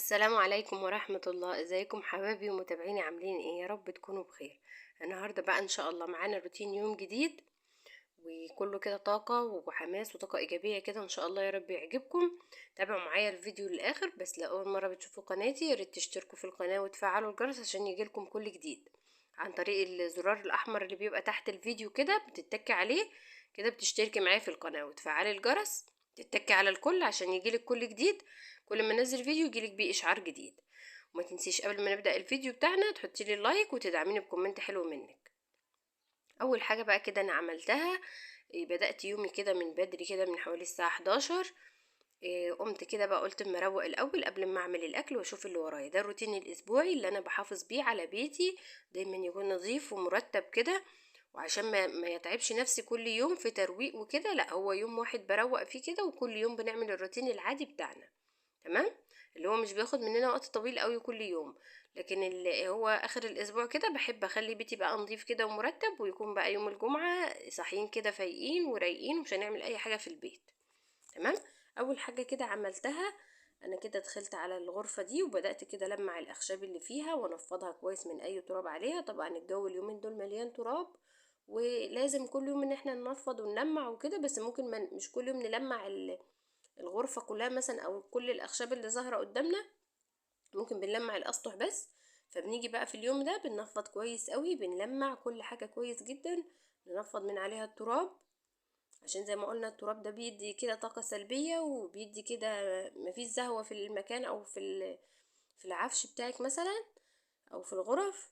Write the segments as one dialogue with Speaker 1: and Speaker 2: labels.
Speaker 1: السلام عليكم ورحمة الله. ازيكم حبايبي ومتابعيني؟ عاملين ايه؟ يا رب تكونوا بخير. النهاردة بقى ان شاء الله معانا روتين يوم جديد، وكله كده طاقة وحماس وطاقة ايجابية كده ان شاء الله. يا رب يعجبكم. تابعوا معايا الفيديو للاخر. بس لأول مرة بتشوفوا قناتي يا ريت تشتركوا في القناة وتفعلوا الجرس عشان يجيلكم كل جديد عن طريق الزرار الاحمر اللي بيبقى تحت الفيديو كده، بتتكي عليه كده بتشتركي معايا في القناة وتفعلي الجرس، تتكي على الكل عشان يجيلك كل جديد. كل ما انزل فيديو يجيلك بيه اشعار جديد. وما تنسيش قبل ما نبدأ الفيديو بتاعنا تحطي لي لايك وتدعميني بكومنت حلو منك. اول حاجة بقى كده انا عملتها، بدأت يومي كده من بدري كده من حوالي الساعة 11. قمت كده بقى قلت اما اروق الاول قبل ما اعمل الاكل واشوف اللي ورايا. ده الروتين الاسبوعي اللي انا بحافظ بيه على بيتي، دايما يكون نظيف ومرتب كده. وعشان ما يتعبش نفسي كل يوم في ترويق وكده، لا هو يوم واحد بروق فيه كده وكل يوم بنعمل الروتين العادي بتاعنا. تمام. اللي هو مش بياخد مننا وقت طويل قوي كل يوم، لكن اللي هو اخر الاسبوع كده بحب اخلي بيتي بقى نظيف كده ومرتب، ويكون بقى يوم الجمعة صاحيين كده فايقين ورايقين ومش هنعمل اي حاجة في البيت. تمام. اول حاجة كده عملتها، انا كده دخلت على الغرفة دي وبدأت كده لمع الاخشاب اللي فيها وانفضها كويس من اي تراب عليها. طبعا الجو اليومين دول مليان تراب، ولازم كل يوم ان احنا ننفض ونلمع وكده. بس ممكن مش كل يوم نلمع الغرفة كلها مثلا او كل الاخشاب اللي ظاهرة قدامنا، ممكن بنلمع الاسطح بس. فبنيجي بقى في اليوم ده بننفض كويس قوي، بنلمع كل حاجة كويس جدا، ننفض من عليها التراب. عشان زي ما قلنا التراب ده بيدي كده طاقة سلبية وبيدي كده مفيش زهوة في المكان او في العفش بتاعك مثلا او في الغرف.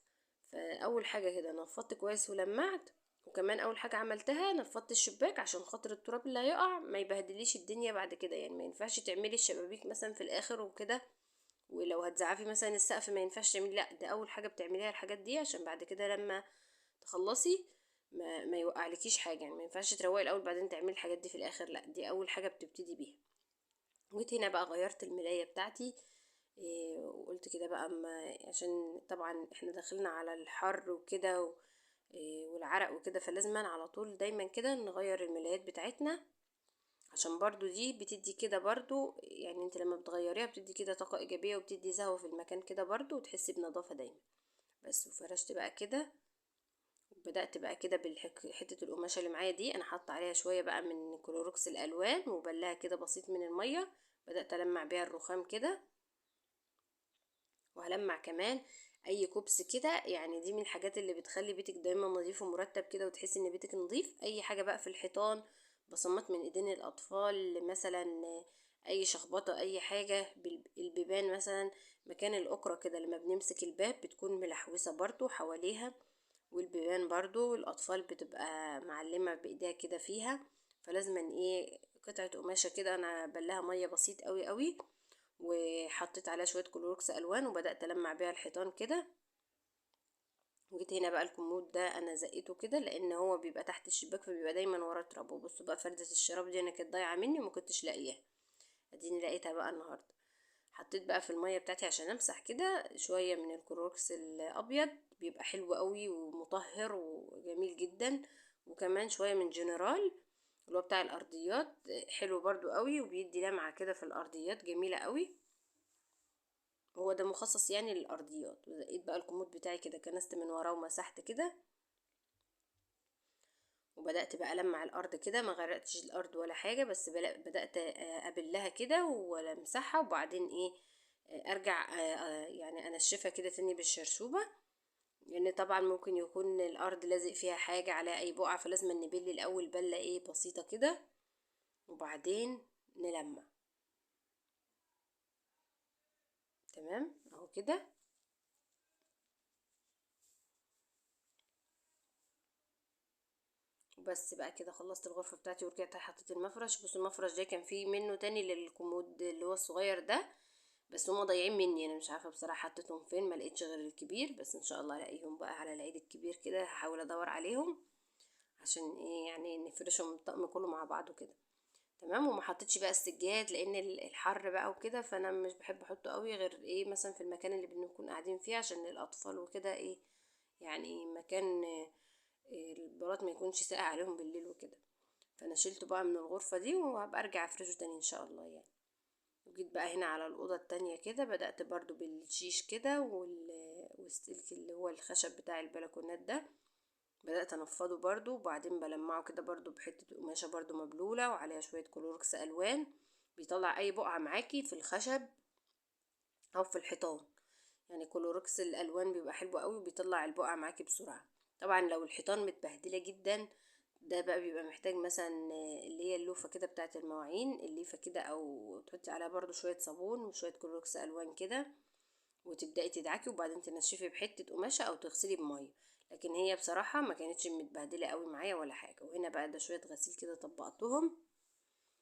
Speaker 1: فاول حاجة كده نفضت كويس ولمعت. وكمان اول حاجة عملتها نفضت الشباك عشان خاطر التراب اللي هيقع ما يبهدليش الدنيا بعد كده. يعني ما ينفعش تعملي الشبابيك مثلا في الاخر وكده، ولو هتزعفي مثلا السقف ما ينفعش تعملي. لا ده اول حاجة بتعمليها الحاجات دي عشان بعد كده لما تخلصي ما يوقعلكيش حاجة. يعني ما ينفعش تروقي الاول بعدين تعملي الحاجات دي في الاخر، لا دي اول حاجة بتبتدي بيها. جيت هنا بقى غيرت الملاية بتاعتي. وقلت كده بقى عشان طبعا احنا داخلنا على الحر وكده والعرق وكده، فلازم على طول دايما كده نغير الملايات بتاعتنا. عشان برضو دي بتدي كده برضو، يعني انت لما بتغيريها بتدي كده طاقة ايجابية وبتدي زهوة في المكان كده برضو وتحسي بنظافة دايما. بس وفرشت بقى كده، وبدأت بقى كده بحتة القماشة اللي معايا دي انا حاطة عليها شوية بقى من كلوروكس الالوان وبلها كده بسيط من المية. بدأت ألمع بيها الرخام كده، وهلمع كمان اي كوبس كده. يعني دي من الحاجات اللي بتخلي بيتك دايما نظيف ومرتب كده وتحسي ان بيتك نظيف. اي حاجة بقى في الحيطان، بصمات من ايدين الاطفال مثلا، اي شخبطة اي حاجة البيبان مثلا، مكان الاكرة كده لما بنمسك الباب بتكون ملحوسة برضو حواليها، والبيبان برضو الاطفال بتبقى معلمة بايديها كده فيها. فلازم ايه قطعة قماشة كده انا بلها مية بسيط قوي قوي، وحطيت عليها شويه كلوركس الوان وبدات المع بيها الحيطان كده. وجيت هنا بقى الكومود ده انا زقيته كده لان هو بيبقى تحت الشباك فبيبقى دايما ورا تراب. وبصوا بقى فردة الشراب دي انا كانت ضايعه مني وما كنتش لاقياها، اديني لقيتها بقى النهارده. حطيت بقى في الميه بتاعتي عشان امسح كده شويه من الكلوركس الابيض، بيبقى حلو قوي ومطهر وجميل جدا. وكمان شويه من جنرال اللي هو بتاع الارضيات، حلو برضو قوي وبيدي لمعه كده في الارضيات جميله قوي. هو ده مخصص يعني للارضيات. وزقيت بقى الكومود بتاعي كده كنست من وراه ومسحت كده، وبدات بقى المع الارض كده. ما غرقتش الارض ولا حاجه، بس بدات ابلها كده وامسحها وبعدين ايه ارجع يعني انشفها كده تاني بالشرشوبه. لان يعني طبعا ممكن يكون الارض لازق فيها حاجه على اي بقعه، فلازم نبل الاول بله ايه بسيطه كده وبعدين نلمع. تمام اهو كده. بس بقى كده خلصت الغرفة بتاعتي ورجعت حطيت المفرش. بصوا المفرش ده كان فيه منه تاني للكومود اللي هو الصغير ده، بس هما ضايعين مني. انا مش عارفه بصراحه حطيتهم فين، ما لقيتش غير الكبير. بس ان شاء الله الاقيهم بقى على العيد الكبير كده، هحاول ادور عليهم عشان ايه يعني نفرشهم الطقم كله مع بعضه كده. تمام. وما حطيتش بقى السجاد لان الحر بقى وكده، فانا مش بحب احطه قوي غير ايه مثلا في المكان اللي بنكون قاعدين فيه عشان الاطفال وكده ايه، يعني مكان البلاط ما يكونش ساقع عليهم بالليل وكده. فانا شلته بقى من الغرفة دي وهبقى ارجع افرشه تاني ان شاء الله يعني. وجيت بقى هنا على الأوضة التانية كده، بدأت برضو بالشيش كده والسلك اللي هو الخشب بتاع البلكونات ده، بدأت انفضه برضو، وبعدين بلمعه كده برضو بحتة قماشة برضو مبلولة وعليها شوية كلوركس ألوان، بيطلع أي بقعة معاكي في الخشب أو في الحيطان. يعني كلوركس الألوان بيبقى حلو قوي وبيطلع البقعة معاكي بسرعة. طبعا لو الحيطان متبهدلة جدا، ده بقى بيبقى محتاج مثلا اللي هي اللوفة كده بتاعة المواعين، الليفة كده، أو تحطي عليها برضو شوية صابون وشوية كلوركس ألوان كده، وتبدأي تدعكي وبعدين تنشفي بحتة قماشة او تغسلي بمية. لكن هي بصراحة ما كانتش متبهدلة قوي معايا ولا حاجة. وهنا بقى ده شوية غسيل كده طبقتهم،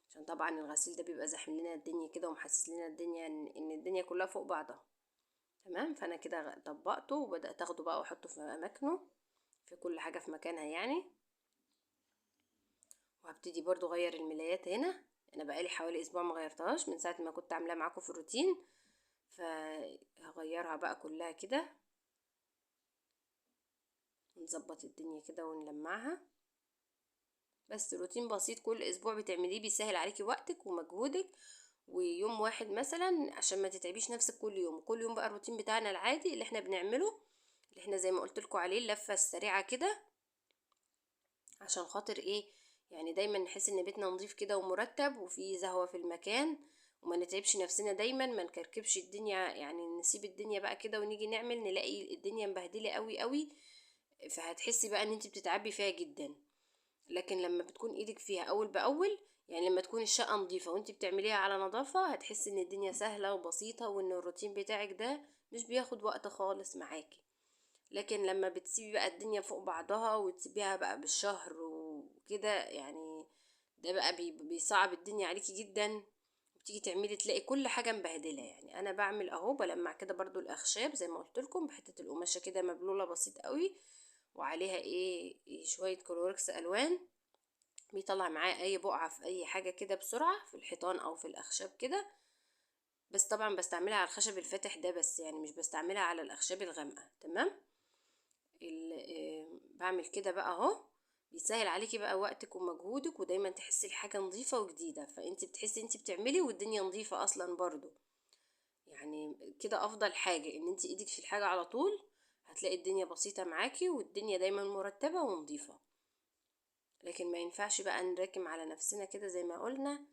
Speaker 1: عشان طبعا الغسيل ده بيبقى زاحم لنا الدنيا كده ومحسس لنا الدنيا ان الدنيا كلها فوق بعضها. تمام، فانا كده طبقته وبدأت اخده بقى واحطه في اماكنه، في كل حاجة في مكانها يعني. وهبتدي برضو اغير الملايات هنا. انا بقالي حوالي اسبوع ما غيرتهاش من ساعة ما كنت عاملاها معاكم في الروتين، فهغيرها بقى كلها كده، نظبط الدنيا كده ونلمعها. بس روتين بسيط كل اسبوع بتعمليه بيسهل عليكي وقتك ومجهودك، ويوم واحد مثلا عشان ما تتعبيش نفسك كل يوم. كل يوم بقى الروتين بتاعنا العادي اللي احنا بنعمله، اللي احنا زي ما قلت لكم عليه اللفة السريعة كده، عشان خاطر ايه؟ يعني دايما نحس ان بيتنا نظيف كده ومرتب وفي زهوة في المكان، وما نتعبش نفسنا دايما، ما نكركبش الدنيا، يعني نسيب الدنيا بقى كده ونيجي نعمل نلاقي الدنيا مبهدلة قوي قوي، فهتحسي بقى ان انت بتتعبي فيها جدا. لكن لما بتكون ايدك فيها اول باول، يعني لما تكون الشقة نظيفة وانت بتعمليها على نظافة، هتحسي ان الدنيا سهلة وبسيطة، وان الروتين بتاعك ده مش بياخد وقت خالص معاكي. لكن لما بتسيبي بقى الدنيا فوق بعضها وتسيبيها بقى بالشهر وكده، يعني ده بقى بيصعب الدنيا عليكي جدا، بتيجي تعملي تلاقي كل حاجة مبهدلة. يعني انا بعمل اهو بلمع كده برضو الاخشاب زي ما قلت لكم بحتة القماشة كده مبلولة بسيط قوي، وعليها إيه شوية كلوركس الوان، بيطلع معاه اي بقعة في اي حاجة كده بسرعة في الحيطان او في الاخشاب كده. بس طبعا بستعملها على الخشب الفاتح ده بس، يعني مش بستعملها على الاخشاب الغامقة. تمام، بعمل كده بقى اهو، بيسهل عليكي بقى وقتك ومجهودك، ودايما تحسي الحاجة نظيفة وجديدة، فانت بتحسي انت بتعملي والدنيا نظيفة اصلا برضو. يعني كده افضل حاجة ان انت ايدك في الحاجة على طول، هتلاقي الدنيا بسيطة معاكي والدنيا دايما مرتبة ونظيفة. لكن ما ينفعش بقى نراكم على نفسنا كده زي ما قلنا،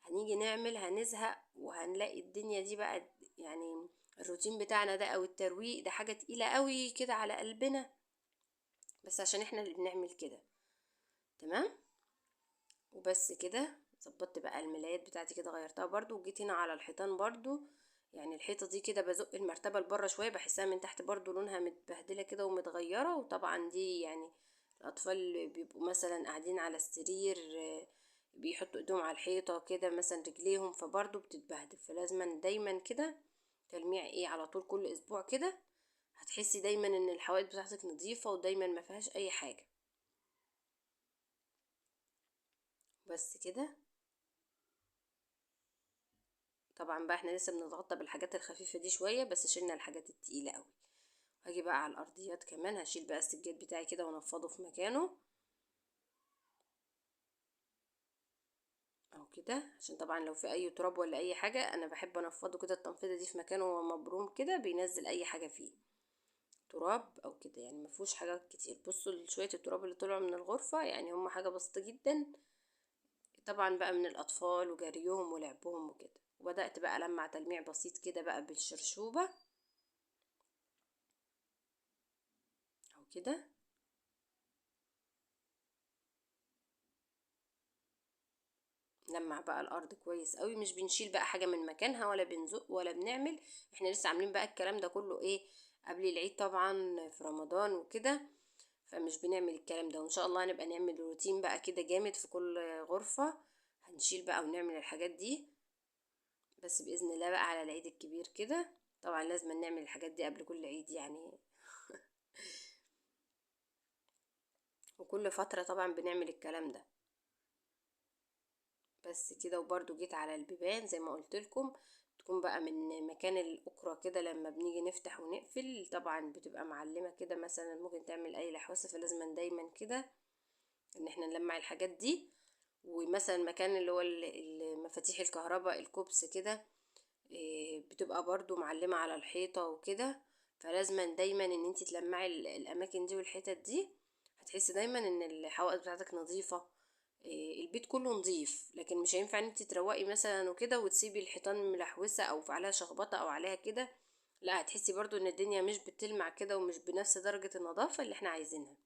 Speaker 1: هنيجي نعمل هنزهق وهنلاقي الدنيا دي بقى، يعني الروتين بتاعنا ده او الترويق ده حاجة تقيلة قوي كده على قلبنا، بس عشان احنا اللي بنعمل كده. تمام، وبس كده ظبطت بقى الملايات بتاعتي كده، غيرتها برضو، وجيت هنا على الحيطان برضو. يعني الحيطة دي كده بزق المرتبة لبره شوية، بحسها من تحت برضو لونها متبهدلة كده ومتغيرة. وطبعا دي يعني الأطفال بيبقوا مثلا قاعدين على السرير، بيحطوا ايدهم على الحيطة كده مثلا رجليهم، فبرضو بتتبهدل. فلازما دايما كده تلميع ايه على طول كل اسبوع كده، هتحسي دايما ان الحوائط بتاعتك نظيفة ودايما ما فيهاش اي حاجة. بس كده. طبعا بقى احنا لسه بنتغطى بالحاجات الخفيفة دي شوية، بس شلنا الحاجات التقيلة قوي. هاجي بقى على الارضيات كمان، هشيل بقى السجاد بتاعي كده وانفضه في مكانه او كده، عشان طبعا لو في اي تراب ولا اي حاجة انا بحب انفضه كده. التنفيضة دي في مكانه وهو مبروم كده بينزل اي حاجة فيه تراب او كده، يعني ما فيهوش حاجات كتير. بصوا شوية التراب اللي طلعوا من الغرفة، يعني هم حاجة بسيطة جدا، طبعا بقى من الاطفال وجريهم ولعبهم وكده. وبدأت بقى ألمع تلميع بسيط كده بقى بالشرشوبة او كده. نلمع بقى الارض كويس قوي، مش بنشيل بقى حاجه من مكانها ولا بنزق ولا بنعمل. احنا لسه عاملين بقى الكلام ده كله ايه قبل العيد طبعا في رمضان وكده، فمش بنعمل الكلام ده. وان شاء الله هنبقى نعمل روتين بقى كده جامد في كل غرفه، هنشيل بقى ونعمل الحاجات دي. بس باذن الله بقى على العيد الكبير كده، طبعا لازم نعمل الحاجات دي قبل كل عيد يعني. وكل فتره طبعا بنعمل الكلام ده. بس كده. وبرضو جيت على البيبان زي ما قلت لكم، تكون بقى من مكان الأكرة كده، لما بنيجي نفتح ونقفل طبعا بتبقى معلمة كده، مثلا ممكن تعمل أي لحوسة، فلازم دايما كده إن احنا نلمع الحاجات دي. ومثلا مكان اللي هو مفاتيح الكهرباء الكوبس كده بتبقى برضو معلمة على الحيطة وكده. فلازما دايما ان انتي تلمعي الاماكن دي والحتت دي، هتحسي دايما ان الحوائط بتاعتك نظيفة. البيت كله نظيف، لكن مش هينفع ان انتي تروقي مثلا وكده وتسيبي الحيطان ملحوسة او عليها شخبطة او عليها كده. لا، هتحسي برضو ان الدنيا مش بتلمع كده ومش بنفس درجة النظافة اللي احنا عايزينها.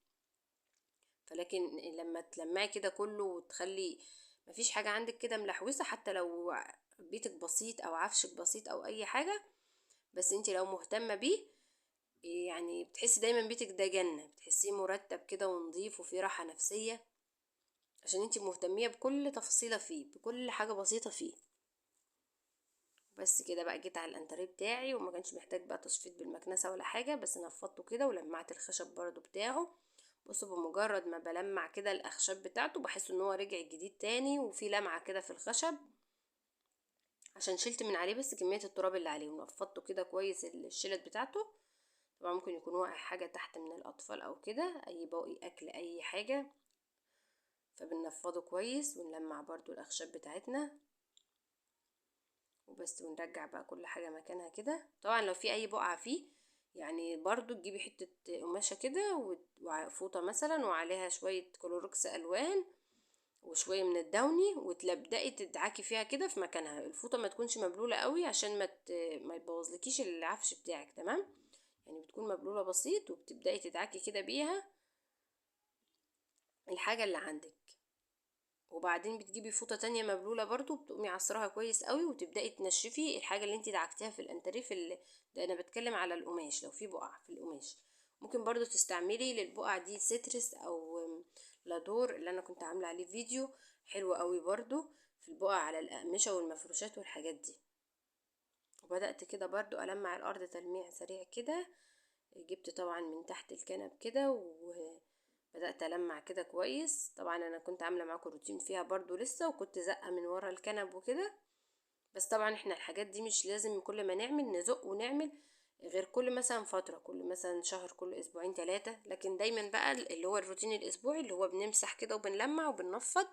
Speaker 1: فلكن لما تلمعي كده كله وتخلي مفيش حاجة عندك كده ملحوسة، حتى لو بيتك بسيط او عفشك بسيط او اي حاجة، بس انتي لو مهتمة بيه يعني بتحسي دايما بيتك ده جنة، بتحسيه مرتب كده ونظيف وفيه راحة نفسية، عشان انتي مهتمية بكل تفصيلة فيه، بكل حاجة بسيطة فيه. بس كده بقى جيت على الانتريه بتاعي، وما كانش محتاج بقى تشفيط بالمكنسة ولا حاجة، بس نفضته كده ولمعت الخشب برضو بتاعه. بصوا، بمجرد ما بلمع كده الاخشاب بتاعته بحس ان هو رجع جديد تاني وفي لمعة كده في الخشب، عشان شلت من عليه بس كمية التراب اللي عليه، ونفضته كده كويس الشلت بتاعته. طبعا ممكن يكون واقع حاجة تحت من الأطفال أو كده، أي باقي أكل أي حاجة، فبنفضه كويس ونلمع برضو الأخشاب بتاعتنا وبس، ونرجع بقى كل حاجة مكانها كده. طبعا لو في أي بقعة فيه يعني برضو تجيبي حتة قماشة كده وفوطة مثلا وعليها شوية كلوركس ألوان وشوية من الدوني، وتبدأي تدعكي فيها كده في مكانها. الفوطة ما تكونش مبلولة قوي عشان ما يبوظلكيش العفش بتاعك، تمام؟ يعني بتكون مبلولة بسيط، وبتبدأي تدعكي كده بيها الحاجة اللي عندك. وبعدين بتجيبي فوطة تانية مبلولة برضو، بتقومي عصرها كويس قوي وتبدأي تنشفي الحاجة اللي انتي دعكتيها في الانتريه ده انا بتكلم على القماش. لو في بقع في القماش ممكن برضو تستعملي للبقع دي سيترس او لادور، اللي انا كنت عاملة عليه فيديو حلو قوي برضو في البقع على الأقمشة والمفروشات والحاجات دي. وبدأت كده برضو ألمع الأرض تلميع سريع كده. جبت طبعا من تحت الكنب كده وبدأت ألمع كده كويس. طبعا أنا كنت عاملة معاكم روتين فيها برضو لسه، وكنت زقة من ورا الكنب وكده. بس طبعا احنا الحاجات دي مش لازم كل ما نعمل نزق ونعمل، غير كل مثلا فترة، كل مثلا شهر، كل أسبوعين 3. لكن دايما بقى اللي هو الروتين الأسبوعي اللي هو بنمسح كده وبنلمع وبننفض،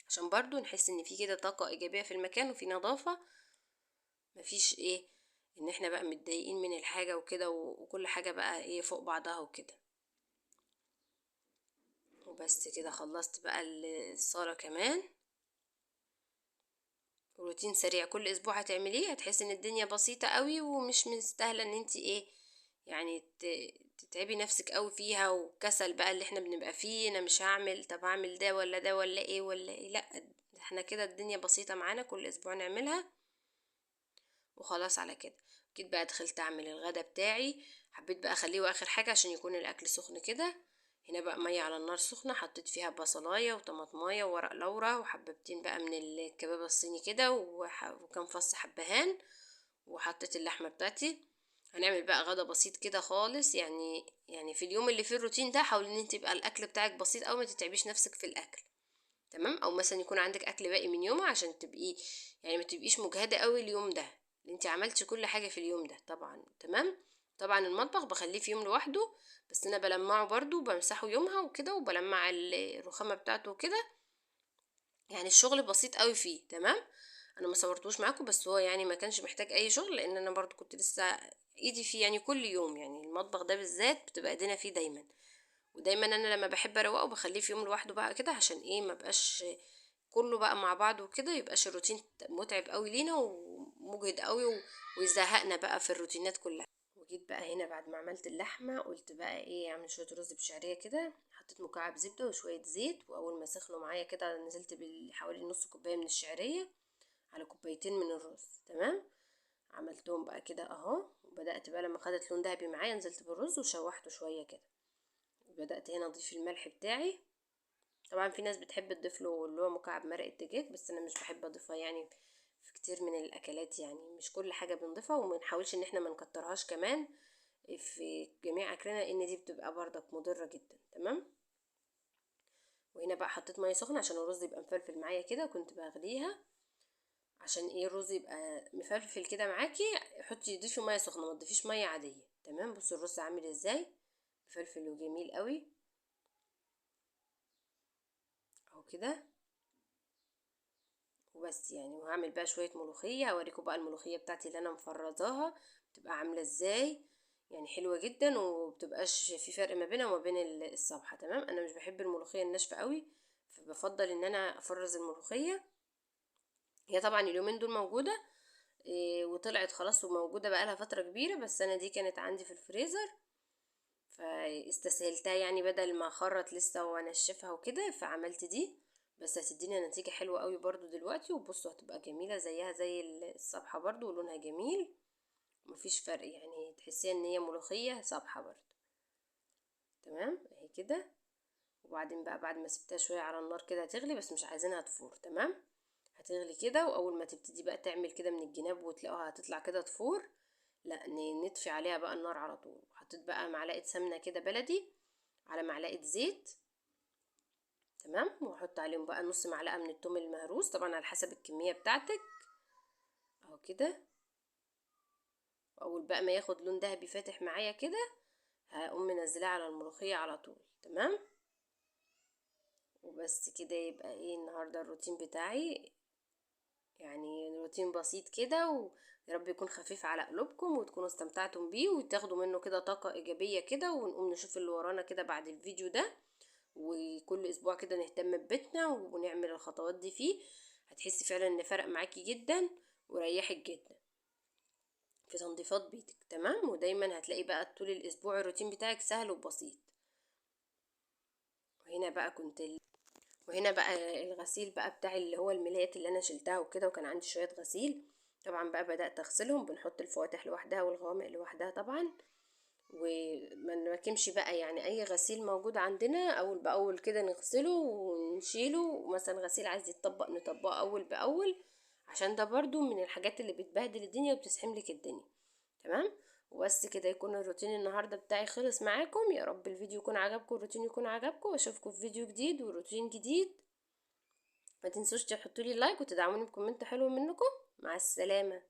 Speaker 1: عشان برضو نحس ان في كده طاقة إيجابية في المكان وفي نظافة. مفيش ايه ان احنا بقى متضايقين من الحاجة وكده وكل حاجة بقى ايه فوق بعضها وكده. وبس كده خلصت بقى الصالة كمان. روتين سريع كل اسبوع هتعمليه، هتحسي ان الدنيا بسيطة قوي ومش مستاهلة ان انتي ايه يعني تتعبي نفسك قوي فيها، وكسل بقى اللي احنا بنبقى فيه. انا مش هعمل، طب هعمل ده ولا ده ولا ايه ولا ايه؟ لا، احنا كده الدنيا بسيطة معانا، كل اسبوع نعملها وخلاص على كده. جيت بقى دخلت اعمل الغدا بتاعي، حبيت بقى اخليه اخر حاجة عشان يكون الاكل سخن كده. هنا بقى مية على النار سخنة، حطيت فيها بصلاية وطماطماية وورق لورا وحببتين بقى من الكباب الصيني كده وكم فص حبهان، وحطيت اللحمة بتاعتي. هنعمل بقى غدا بسيط كده خالص، يعني في اليوم اللي فيه الروتين ده حاولي ان انت يبقى الاكل بتاعك بسيط او ما تتعبيش نفسك في الاكل، تمام؟ او مثلا يكون عندك اكل باقي من يوم عشان تبقي يعني ما تبقيش مجهدة قوي اليوم ده، انت عملتي كل حاجة في اليوم ده طبعا، تمام. طبعا المطبخ بخليه في يوم لوحده، بس انا بلمعه برضو، بمسحه يومها وكده، وبلمع الرخامة بتاعته وكده. يعني الشغل بسيط قوي فيه، تمام. انا ما صورتوش معاكم، بس هو يعني ما كانش محتاج اي شغل، لان انا برضو كنت لسه ايدي فيه يعني كل يوم. يعني المطبخ ده بالذات بتبقى ايدينا فيه دايما، ودايما انا لما بحب اروقه بخليه في يوم لوحده بقى كده، عشان ايه ما بقاش كله بقى مع بعض وكده، يبقاش الروتين متعب قوي لينا ومجهد قوي ويزهقنا بقى في الروتينات كلها. وجيت بقى هنا بعد ما عملت اللحمه قلت بقى ايه اعمل شويه رز بشعريه كده. حطيت مكعب زبده وشويه زيت، واول ما سخنوا معايا كده نزلت بحوالي نص كوبايه من الشعريه على كوبايتين من الرز، تمام. عملتهم بقى كده اهو، وبدات بقى لما خدت لون دهبي معايا نزلت بالرز وشوحته شويه كده. وبدات هنا اضيف الملح بتاعي. طبعا في ناس بتحب تضيف له اللي هو مكعب مرقه دجاج، بس انا مش بحب اضيفها يعني في كتير من الاكلات. يعني مش كل حاجه بنضيفها، وما نحاولش ان احنا ما نكترهاش كمان في جميع اكلنا، لان دي بتبقى برضك مضره جدا، تمام. وهنا بقى حطيت ميه سخنه عشان الرز يبقى مفلفل معايا كده، كنت بغليها عشان ايه الرز يبقى مفلفل كده معاكي. حطي ضيفي ميه سخنه، ما تضيفيش ميه عاديه، تمام. بصوا الرز عامل ازاي، مفلفل وجميل قوي اهو كده وبس يعني. وهعمل بقى شوية ملوخية، هوريكم بقى الملوخية بتاعتي اللي انا مفرزاها بتبقى عاملة ازاي. يعني حلوة جدا وبتبقاش في فرق ما بينها وما بين الصبحة. تمام. انا مش بحب الملوخية الناشفة قوي، فبفضل ان انا افرز الملوخية. هي طبعا اليومين دول موجودة وطلعت خلاص وموجودة بقالها فترة كبيرة، بس انا دي كانت عندي في الفريزر فاستسهلتها يعني، بدل ما اخرط لسه وانشفها وكده فعملت دي. بس هتدينا نتيجة حلوة قوي برضو دلوقتي، وبصوا هتبقى جميلة زيها زي الصبحة برضو، ولونها جميل مفيش فرق، يعني تحسيها ان هي ملوخية صبحة برضو. تمام اهي كده. وبعدين بقى بعد ما سبتها شوية على النار كده هتغلي، بس مش عايزينها تفور. تمام. هتغلي كده، واول ما تبتدي بقى تعمل كده من الجناب وتلاقوها هتطلع كده تفور، لا نطفي عليها بقى النار على طول. حطيت بقى معلقة سمنة كده بلدي على معلقة زيت. تمام. وهحط عليهم بقى نص معلقة من التوم المهروس، طبعا على حسب الكمية بتاعتك اهو كده. واول بقى ما ياخد لون دهبي فاتح معايا كده هقوم منزلاه على الملوخية على طول. تمام. وبس كده يبقى ايه النهاردة الروتين بتاعي، يعني روتين بسيط كده، ويا رب يكون خفيف على قلوبكم وتكونوا استمتعتم بيه وتاخدوا منه كده طاقة ايجابية كده. ونقوم نشوف اللي ورانا كده بعد الفيديو ده، وكل اسبوع كده نهتم ببيتنا ونعمل الخطوات دي فيه. هتحسي فعلا ان فرق معاكي جدا وريحك جدا في تنظيفات بيتك. تمام. ودايما هتلاقي بقى طول الاسبوع الروتين بتاعك سهل وبسيط. وهنا بقى وهنا بقى الغسيل بقى بتاع اللي هو الملايات اللي انا شلتها وكده، وكان عندي شوية غسيل طبعا بقى بدأت اغسلهم. بنحط الفواتح لوحدها والغوامق لوحدها طبعا، وما نركمش بقى يعني اي غسيل موجود عندنا اول باول كده نغسله ونشيله. مثلا غسيل عايز يتطبق نطبقه اول باول، عشان ده برضو من الحاجات اللي بتبهدل الدنيا وبتسحملك الدنيا. تمام. وبس كده يكون الروتين النهارده بتاعي خلص معاكم. يا رب الفيديو يكون عجبكم، الروتين يكون عجبكم، واشوفكم في فيديو جديد وروتين جديد. ما تنسوش تحطوا لي لايك وتدعموني بكومنت حلو منكم. مع السلامة.